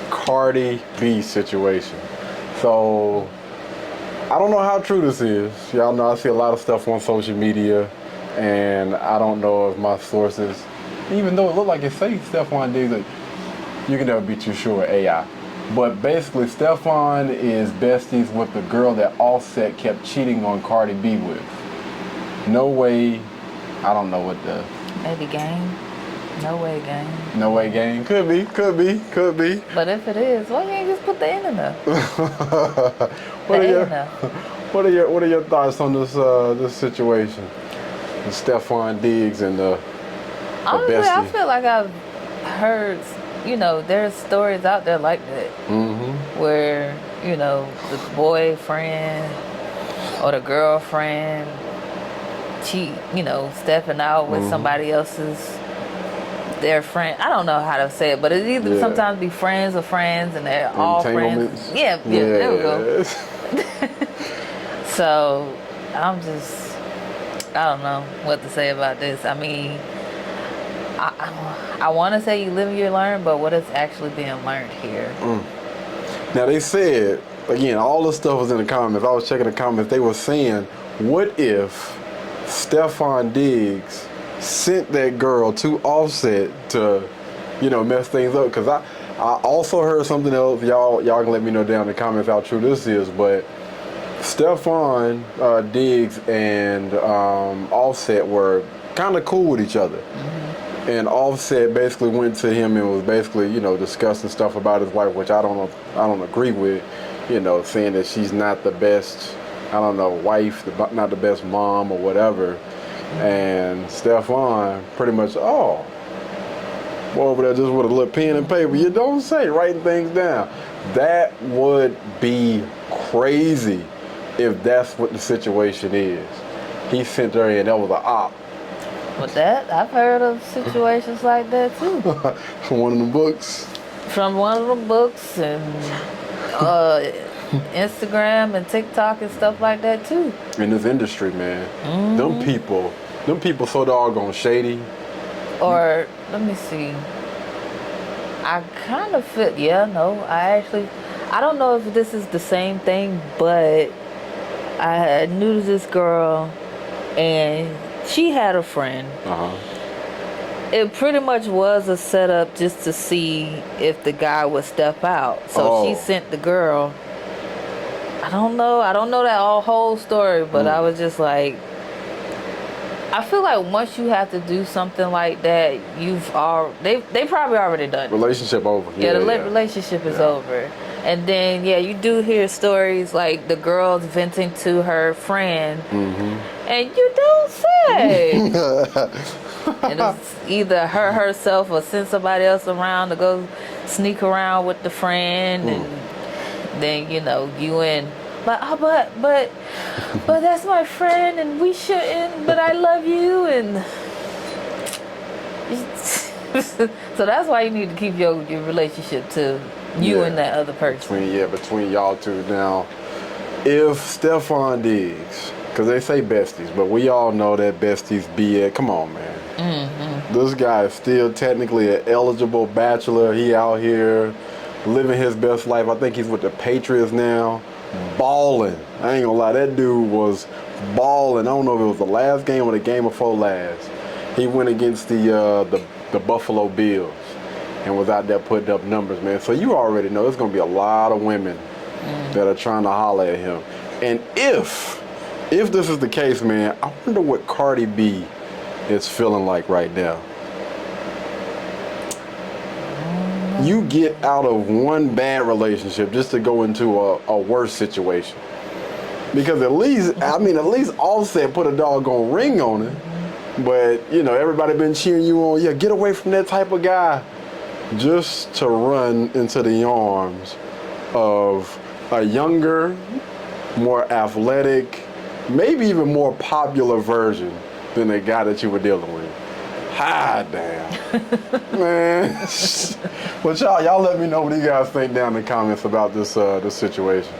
Cardi B situation. So I don't know how true this is. Y'all know I see a lot of stuff on social media, and I don't know if my sources, even though it looked like it say Stephon Diggs, like, you can never be too sure with AI. But basically, Stephon is besties with the girl that Offset kept cheating on Cardi B with. No way. I don't know what the. Maybe game. No way game. No way game. Could be. But if it is, why you ain't just put the N in there? What are your thoughts on this situation? The Stephon Diggs and the Honestly, bestie. I feel like I've heard, there's stories out there like that. Mm-hmm. Where, the boyfriend or the girlfriend cheat, stepping out with somebody else's, their friend. I don't know how to say it, but it either sometimes be friends of friends and they're all friends. Yeah, there we go. So, I don't know what to say about this. I mean, I want to say you live and you learn, but what is actually being learned here? Now, they said, again, all the stuff was in the comments. I was checking the comments. They were saying, what if Stephon Diggs sent that girl to Offset to, mess things up? Because I also heard something else. Y'all can let me know down in the comments how true this is, but Stephon Diggs and Offset were kind of cool with each other. Mm-hmm. And Offset basically went to him and was basically, discussing stuff about his wife, which I don't agree with, saying that she's not the best, wife, not the best mom or whatever. Mm-hmm. And Stephon pretty much, boy over there just with a little pen and paper, you don't say, writing things down. That would be crazy if that's what the situation is. He sent her in, that was an op. But I've heard of situations like that too. From one of the books? From one of the books and Instagram and TikTok and stuff like that too. In this industry, man. Mm-hmm. Them people so doggone shady. Or, let me see. I kind of feel, I don't know if this is the same thing, but I knew this girl and she had a friend. Uh-huh. It pretty much was a setup just to see if the guy would step out. So she sent the girl. I don't know that whole story, but I was just like, I feel like once you have to do something like that, they probably already done it. Relationship over. Relationship is over. And then, you do hear stories like the girl's venting to her friend, and you don't say. And it's either her herself or send somebody else around to go sneak around with the friend, and then you in. But that's my friend, and we shouldn't. But I love you, and so that's why you need to keep your relationship to you and that other person. Between y'all two. Now, if Stephon Diggs, because they say besties, but we all know that besties be it. Come on, man. Mm-hmm. This guy is still technically an eligible bachelor. He out here living his best life. I think he's with the Patriots now. Balling. I ain't gonna lie, that dude was balling. I don't know if it was the last game or the game before last. He went against the Buffalo Bills and was out there putting up numbers, man. So you already know there's gonna be a lot of women that are trying to holler at him. And if this is the case, man, I wonder what Cardi B is feeling like right now. You get out of one bad relationship just to go into a worse situation. Because at least Offset put a doggone ring on it. But, everybody been cheering you on. Yeah, get away from that type of guy. Just to run into the arms of a younger, more athletic, maybe even more popular version than the guy that you were dealing with. Ah, damn. Man. But y'all let me know what you guys think down in the comments about this situation.